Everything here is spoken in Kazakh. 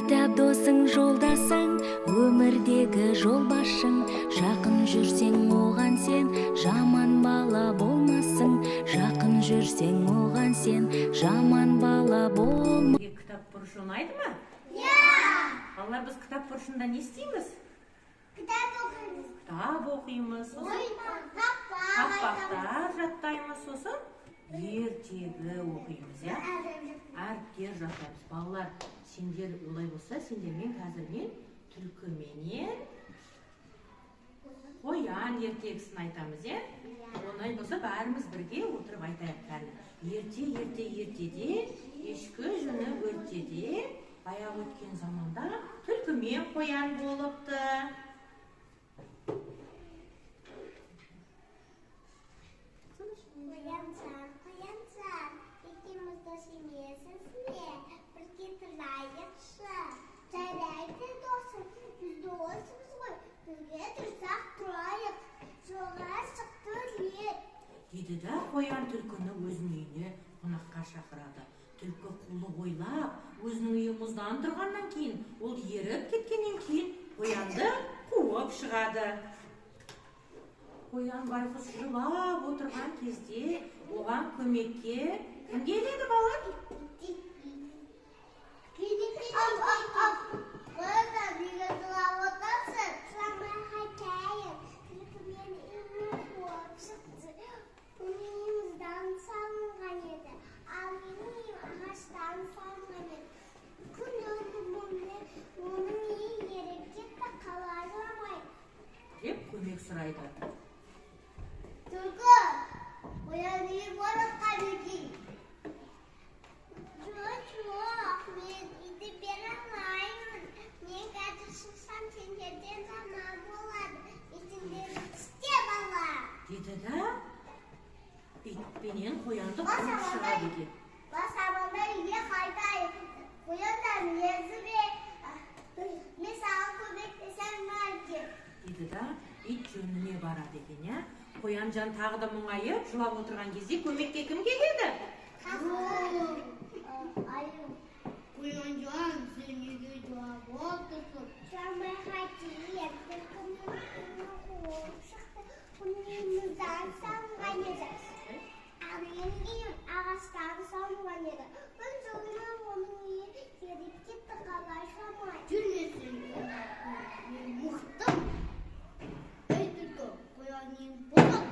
кітап досың жолдасың, өмірдегі жолбасшың. Жақын жүрсең оған сен, жаман бала болмассың. Жақын жүрсең оған сен, жаман бала болма. Кітап бұрышы ұнайды ма? Балалар, біз кітап бұрышында не істейміз? Кітап оқимыз, тақпақтар жаттаймыз, сосын ертегі оқимыз, әріптер жасаймыз. Балалар, сендер олай болса, сендермен қазір мен түлкі менен қоян ертегісін айтамыз, Олай болса, бәріміз бірге отырып айтайық. Ертеде, ешкі жүні өртеде, баяғы өткен заманда түлкі мен қоян болыпты. Қоянсан, екеуміз дос емессің, бірге тұрайықшы. Жарайды досым, біз досымыз ғой, бірге тұрсақ тұрайық, жолға шықтырет. Деді да қоян түлкіні өзінің үйіне қонаққа шақырады. Түлкі құлы ойлап, өзінің үйі мұздан тұрғаннан кейін, ол еріп кеткеннен кейін қоянды қуып шығады. Қоян байғұс жылап отырған кезде оған көмекке кім келеді, балалар? Қойда неге жылап отырсың? Жыламай қайтайын. Түлкі мен үйімнен қуып шықты. Оның үйімізден салынған еді. Ал менің үйім ағаштан салынған еді. Күн өтіп оның үйі еріп кетті, қалай жыламай? Деп көмек сұрайды. Түлкі, қоян үйі қонаққа берген. Жоқ, мен үйді бере алмаймын. Мен қазір шықсам, сендерден жаман болады. Сендер істе, бала. Деді да итпенен қоянды қуып шығады екен. Басамында үйге қайтайын. Қояндар мезі бе? Мен саған көмектесем мәрке. Деді да ит жөніне барады екен, Қоянжан тағы да мұңайып, жылап отырған кезде көмекке кім келеді? Қоянжан, сен неге жылап отырсың? Жыламай қайтайын. Түлкінің үйін қуып шықты. Оның үйімізден салынған еді. Ал менің үйім ағаштан салынған еді. Бір жылына оның үйі еріп кетті, қалай жыламай? Жүрмесін, мен мықтым. Ей түлкі, қоян ең болат